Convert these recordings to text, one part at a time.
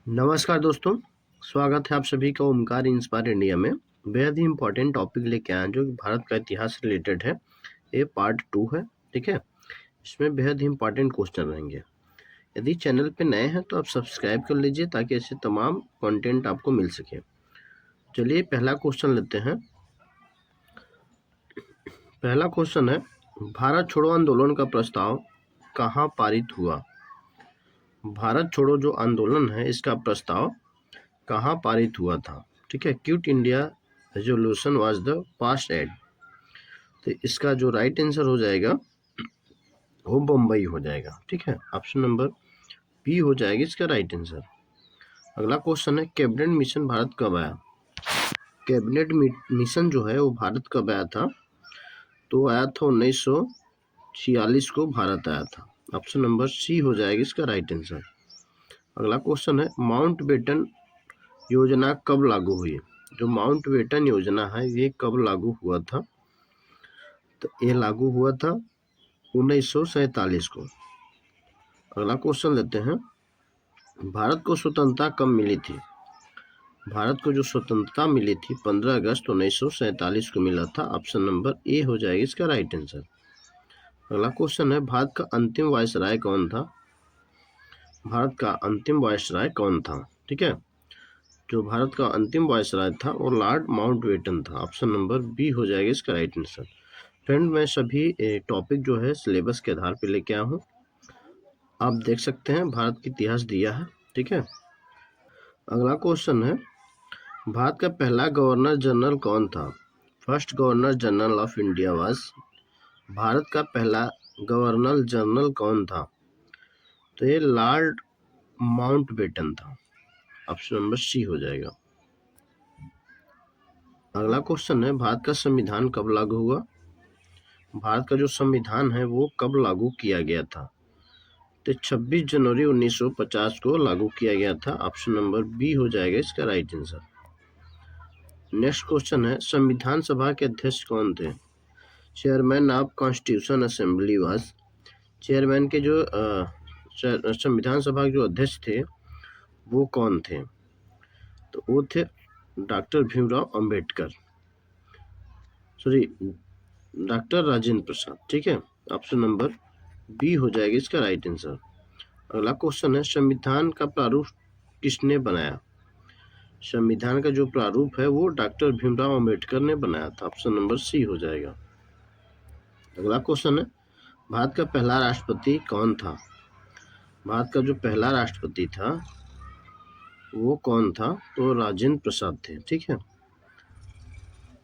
नमस्कार दोस्तों, स्वागत है आप सभी का ओमकार इंस्पायर इंडिया में। बेहद ही इंपॉर्टेंट टॉपिक लेके आए हैं जो कि भारत का इतिहास से रिलेटेड है। ये पार्ट 2 है, ठीक है। इसमें बेहद ही इंपॉर्टेंट क्वेश्चन रहेंगे। यदि चैनल पे नए हैं तो आप सब्सक्राइब कर लीजिए ताकि ऐसे तमाम कंटेंट आपको मिल सके। चलिए पहला क्वेश्चन लेते हैं। पहला क्वेश्चन है, भारत छोड़ो आंदोलन का प्रस्ताव कहाँ पारित हुआ? भारत छोड़ो जो आंदोलन है इसका प्रस्ताव कहाँ पारित हुआ था? ठीक है, quit India resolution was the passed at. तो इसका जो राइट आंसर हो जाएगा वो बम्बई हो जाएगा। ठीक है, ऑप्शन नंबर बी हो जाएगी इसका राइट आंसर। अगला क्वेश्चन है, कैबिनेट मिशन भारत कब आया? कैबिनेट मिशन जो है वो भारत कब आया था? तो आया था 1946 को भारत आया था। ऑप्शन नंबर सी हो जाएगी इसका राइट आंसर। अगला क्वेश्चन है, माउंट बेटन योजना कब लागू हुई? जो माउंट बेटन योजना है ये कब लागू हुआ था? तो ये लागू हुआ था 1947 को। अगला क्वेश्चन लेते हैं, भारत को स्वतंत्रता कब मिली थी? भारत को जो स्वतंत्रता मिली थी 15 अगस्त 1947 को मिला था। ऑप्शन नंबर ए हो जाएगी इसका राइट आंसर। अगला क्वेश्चन है, भारत का अंतिम वायसराय कौन था? भारत का अंतिम वायसराय कौन था? ठीक है, जो भारत का अंतिम वायसराय था वो लॉर्ड माउंटबेटन था। ऑप्शन नंबर बी हो जाएगा इसका राइट आंसर। फ्रेंड, मैं सभी टॉपिक जो है सिलेबस के आधार पर लेके आया हूँ। आप देख सकते हैं भारत का इतिहास दिया है। ठीक है, अगला क्वेश्चन है, भारत का पहला गवर्नर जनरल कौन था? First governor general of India was. Bharat का पहला गवर्नर जनरल कौन था? तो ये लॉर्ड माउंटबेटन था। ऑप्शन नंबर सी हो जाएगा। अगला क्वेश्चन है, भारत का संविधान कब लागू हुआ? भारत का जो संविधान है वो कब लागू किया गया था? तो 26 जनवरी 1950 को लागू किया गया था। ऑप्शन नंबर बी हो जाएगा इसका राइट आंसर। नेक्स्ट क्वेश्चन है, संविधान सभा के अध्यक्ष कौन थे? Chairman of constitution assembly was. Chairman के जो संविधान सभा के जो अध्यक्ष थे वो कौन थे? तो वो थे doctor Bhimrao Ambedkar, sorry doctor Rajendra Prasad. ठीक है, ऑप्शन नंबर बी हो जाएगा इसका राइट आंसर। अगला क्वेश्चन है, संविधान का प्रारूप किसने बनाया? संविधान का जो प्रारूप है वो डॉक्टर भीमराव अंबेडकर ने बनाया था। ऑप्शन नंबर सी हो जाएगा। अगला क्वेश्चन है, भारत का पहला राष्ट्रपति कौन था? भारत का जो पहला राष्ट्रपति था वो कौन था? तो राजेंद्र प्रसाद थे। ठीक है,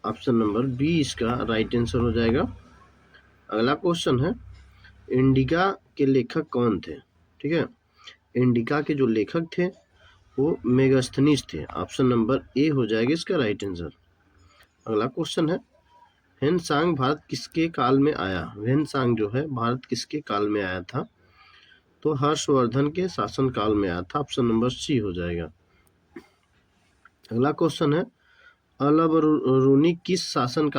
ऑप्शन नंबर बी इसका राइट आंसर हो जाएगा। अगला क्वेश्चन है, इंडिका के लेखक कौन थे? ठीक है, इंडिका के जो लेखक थे वो मेगास्थनीज थे। ऑप्शन नंबर ए हो जाएगा इसका राइट आंसर। अगला क्वेश्चन है, ह्वेनसांग भारत किसके काल में आया? ह्वेनसांग जो है भारत किसके काल में आया था? तो हर्षवर्धन के शासन काल में आया था। ऑप्शन नंबर सी हो जाएगा। अगला क्वेश्चन है, अल बरूनी किस शासन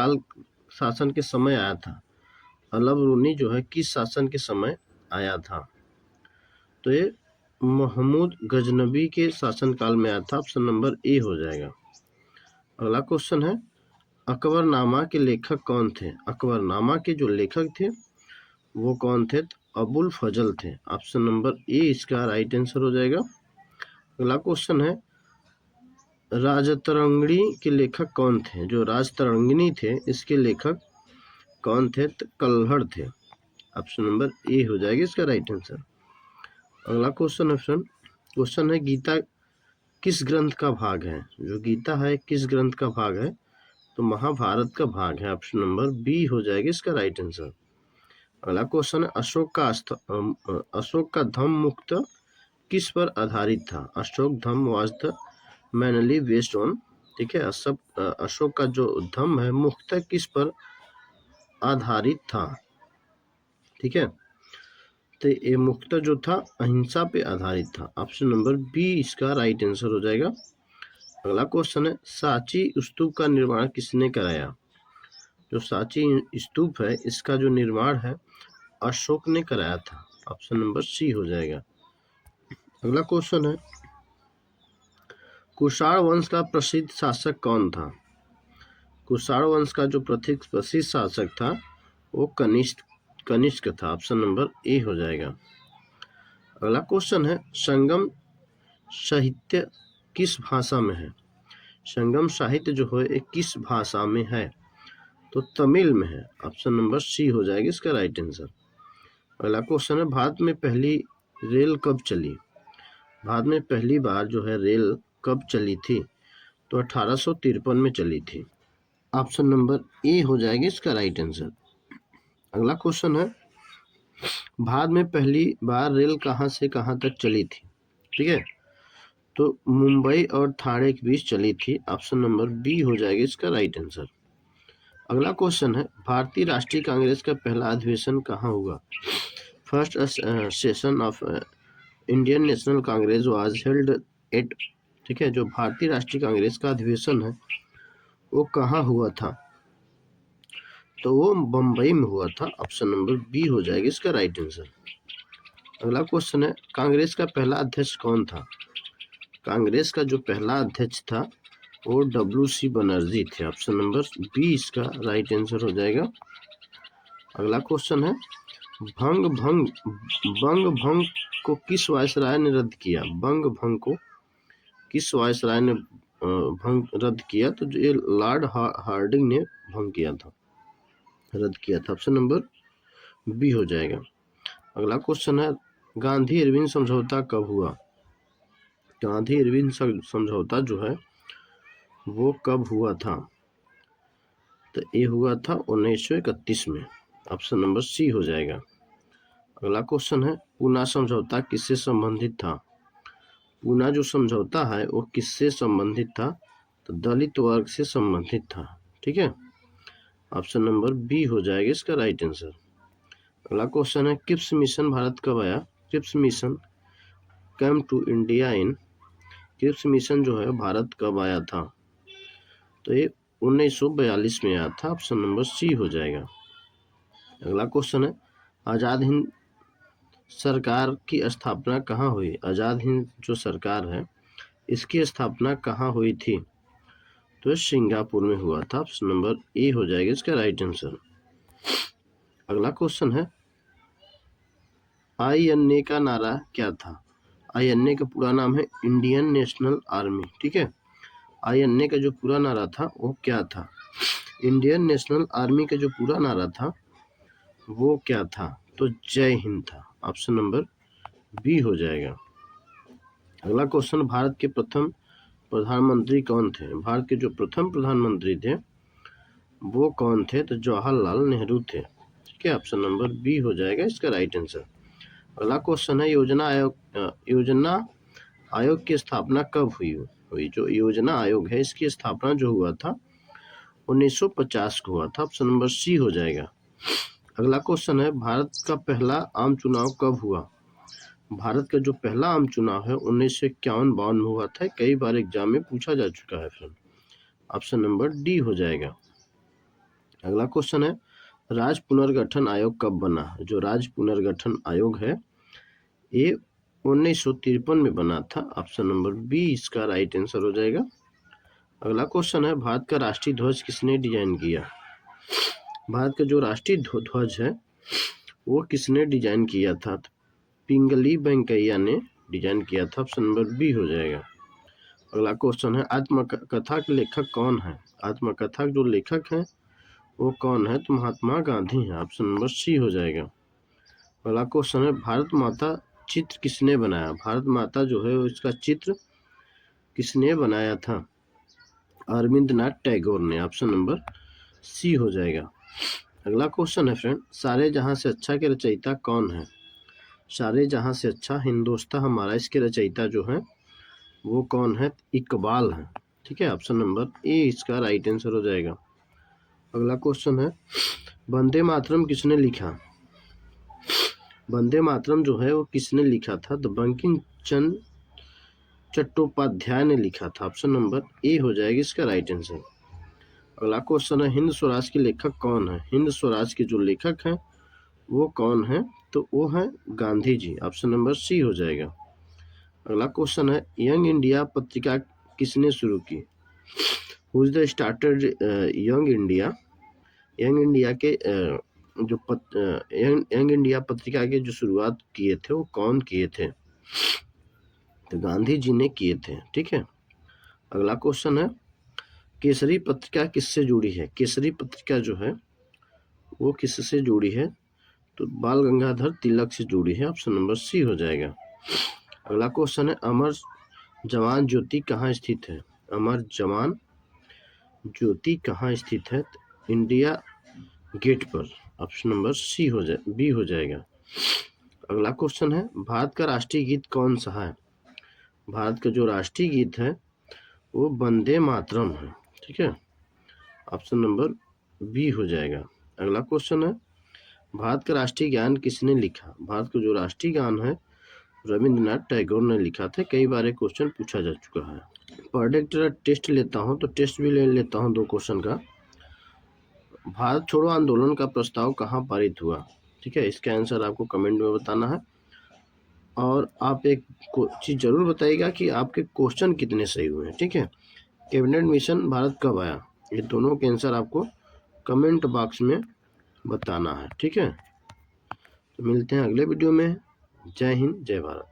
के समय आया था? अल बरूनी जो है किस शासन के समय आया था? तो ये महमूद गजनबी के शासन काल में आया था। ऑप्शन नंबर ए हो जाएगा। अगला क्वेश्चन है, अकबरनामा के लेखक कौन थे? अकबरनामा के जो लेखक थे वो कौन थे? तो अबुल फजल थे। ऑप्शन नंबर ए इसका राइट आंसर हो जाएगा। अगला क्वेश्चन है, राजतरंगिणी के लेखक कौन थे? जो राजतरंगिणी थे इसके लेखक कौन थे? तो कल्हड़ थे। ऑप्शन नंबर ए हो जाएगा इसका राइट आंसर। अगला क्वेश्चन है, गीता किस ग्रंथ का भाग है? जो गीता है किस ग्रंथ का भाग है? तो महाभारत का भाग है। ऑप्शन नंबर बी हो जाएगा इसका राइट आंसर। अगला क्वेश्चन है, अशोक का धम्म मुक्त किस पर आधारित था? Ashoka Dhamma was the mainly based on. ठीक है, अशोक का जो धम्म है मुक्त किस पर आधारित था? ठीक है, तो ये मुक्त जो था अहिंसा पे आधारित था। ऑप्शन नंबर बी इसका राइट आंसर हो जाएगा। अगला क्वेश्चन है, सांची स्तूप का निर्माण किसने कराया? जो सांची स्तूप है इसका जो निर्माण है अशोक ने कराया था। ऑप्शन नंबर सी हो जाएगा। अगला क्वेश्चन है, कुषाण वंश का प्रसिद्ध शासक कौन था? कुषाण वंश का जो प्रसिद्ध शासक था वो कनिष्क था। ऑप्शन नंबर ए हो जाएगा। अगला क्वेश्चन है, संगम साहित्य किस भाषा में है? संगम साहित्य जो है एक किस भाषा में है? तो तमिल में है। ऑप्शन नंबर सी हो जाएगा इसका राइट आंसर। अगला क्वेश्चन है, भारत में पहली रेल कब चली? भारत में पहली बार जो है रेल कब चली थी? तो 1853 में चली थी। ऑप्शन नंबर ए हो जाएगा इसका राइट आंसर। अगला क्वेश्चन है, भारत में पहली बार रेल कहाँ से कहाँ तक चली थी? ठीक है, तो मुंबई और ठाणे के बीच चली थी। ऑप्शन नंबर बी हो जाएगा इसका राइट आंसर। अगला क्वेश्चन है, भारतीय राष्ट्रीय कांग्रेस का पहला अधिवेशन कहाँ हुआ? First session of Indian national Congress was held at, ठीक है, जो भारतीय राष्ट्रीय कांग्रेस का अधिवेशन है वो कहाँ हुआ था? तो वो बम्बई में हुआ था। ऑप्शन नंबर बी हो जाएगा इसका राइट आंसर। अगला क्वेश्चन है, कांग्रेस का पहला अध्यक्ष कौन था? कांग्रेस का जो पहला अध्यक्ष था वो WC बनर्जी थे। ऑप्शन नंबर बी इसका राइट आंसर हो जाएगा। अगला क्वेश्चन है, बंग भंग को किस वायसराय ने रद्द किया? बंग भंग को किस वायसराय ने भंग रद्द किया? तो ये लॉर्ड हार्डिंग ने भंग किया था, रद्द किया था। ऑप्शन नंबर बी हो जाएगा। अगला क्वेश्चन है, गांधी इरविन समझौता कब हुआ? गांधी इरविन समझौता जो है वो कब हुआ था? तो ये हुआ था 1931 में। ऑप्शन नंबर सी हो जाएगा। अगला क्वेश्चन है, पूना समझौता किससे संबंधित था? पूना जो समझौता है वो किससे संबंधित था? तो दलित वर्ग से संबंधित था। ठीक है, ऑप्शन नंबर बी हो जाएगा इसका राइट आंसर। अगला क्वेश्चन है, क्रिप्स मिशन भारत कब आया? Cripps mission come to India in, Cripps mission जो है भारत कब आया था? तो ये 1942 में आया था। ऑप्शन नंबर सी हो जाएगा। अगला क्वेश्चन है, आज़ाद हिंद सरकार की स्थापना कहाँ हुई? आज़ाद हिंद जो सरकार है इसकी स्थापना कहाँ हुई थी? तो सिंगापुर में हुआ था। ऑप्शन नंबर ए हो जाएगा इसका राइट आंसर। अगला क्वेश्चन है, INA का नारा क्या था? INA का पूरा नाम है इंडियन नेशनल आर्मी। ठीक है, INA का जो पूरा नारा था वो क्या था? इंडियन नेशनल आर्मी का जो पूरा नारा था वो क्या था? तो जय हिंद था। ऑप्शन नंबर बी हो जाएगा। अगला क्वेश्चन, भारत के प्रथम प्रधानमंत्री कौन थे? भारत के जो प्रथम प्रधानमंत्री थे वो कौन थे? तो जवाहरलाल नेहरू थे। ठीक है, ऑप्शन नंबर बी हो जाएगा इसका राइट आंसर। अगला क्वेश्चन है, योजना आयोग की स्थापना कब हुई? जो योजना आयोग है इसकी स्थापना जो हुआ था 1950 को हुआ था। ऑप्शन नंबर सी हो जाएगा। अगला क्वेश्चन है, भारत का पहला आम चुनाव कब हुआ? भारत का जो पहला आम चुनाव है 1951-52 में हुआ था। कई बार एग्जाम में पूछा जा चुका है फ्रेंड। ऑप्शन नंबर डी हो जाएगा। अगला क्वेश्चन है, राज्य पुनर्गठन आयोग कब बना? जो राज्य पुनर्गठन आयोग है ये 1953 में बना था। ऑप्शन नंबर बी इसका राइट आंसर हो जाएगा। अगला क्वेश्चन है, भारत का राष्ट्रीय ध्वज किसने डिजाइन किया? भारत का जो राष्ट्रीय ध्वज है वो किसने डिजाइन किया था? पिंगली वेंकैया ने डिजाइन किया था। ऑप्शन नंबर बी हो जाएगा। अगला क्वेश्चन है, आत्मकथा के लेखक कौन है? आत्मकथा जो लेखक है वो कौन है? तो महात्मा गांधी हैं। ऑप्शन नंबर सी हो जाएगा। अगला क्वेश्चन है, भारत माता चित्र किसने बनाया? भारत माता जो है इसका चित्र किसने बनाया था? अरविंदनाथ टैगोर ने। ऑप्शन नंबर सी हो जाएगा। अगला क्वेश्चन है फ्रेंड, सारे जहां से अच्छा के रचयिता कौन है? सारे जहां से अच्छा हिंदोस्तां हमारा इसके रचयिता जो है वो कौन है? इकबाल है। ठीक है, ऑप्शन नंबर ए इसका राइट आंसर हो जाएगा। अगला क्वेश्चन है, वंदे मातरम किसने लिखा? वंदे मातरम जो है वो किसने लिखा था? तो बंकिम चंद्र चट्टोपाध्याय ने लिखा था। ऑप्शन नंबर ए हो जाएगा इसका राइट आंसर। अगला क्वेश्चन है, हिंद स्वराज के लेखक कौन है? हिंद स्वराज के जो लेखक हैं वो कौन है? तो वो है Gandhi ji. Option number C हो जाएगा। अगला क्वेश्चन है, यंग इंडिया पत्रिका किसने शुरू की? Who is the started young India? Young India के यंग इंडिया पत्रिका के जो शुरुआत किए थे वो कौन किए थे? तो गांधी जी ने किए थे। ठीक है। अगला क्वेश्चन है, केसरी पत्रिका किससे जुड़ी है? केसरी पत्रिका जो है वो किससे जुड़ी है? तो बाल गंगाधर तिलक से जुड़ी है। ऑप्शन नंबर सी हो जाएगा। अगला क्वेश्चन है, अमर जवान ज्योति कहाँ स्थित है? अमर जवान ज्योति कहाँ स्थित है? इंडिया गेट पर। ऑप्शन नंबर सी हो जाए, बी हो जाएगा। अगला क्वेश्चन है, भारत का राष्ट्रीय गीत कौन सा है? भारत का जो राष्ट्रीय गीत है वो वंदे मातरम है। ठीक है। ऑप्शन नंबर बी हो जाएगा। अगला क्वेश्चन है, भारत का राष्ट्रीय गान किसने लिखा? भारत का जो राष्ट्रीय गान है रविंद्रनाथ टैगोर ने लिखा था। कई बार ये क्वेश्चन पूछा जा चुका है। पर डे टेस्ट लेता हूँ तो टेस्ट भी ले लेता हूँ 2 क्वेश्चन का। भारत छोड़ो आंदोलन का प्रस्ताव कहाँ पारित हुआ? ठीक है, इसका आंसर आपको कमेंट में बताना है। और आप एक चीज़ जरूर बताइएगा कि आपके क्वेश्चन कितने सही हुए हैं। ठीक है। कैबिनेट मिशन भारत कब आया? ये दोनों के आंसर आपको कमेंट बॉक्स में बताना है। ठीक है। तो मिलते हैं अगले वीडियो में। जय हिंद, जय भारत।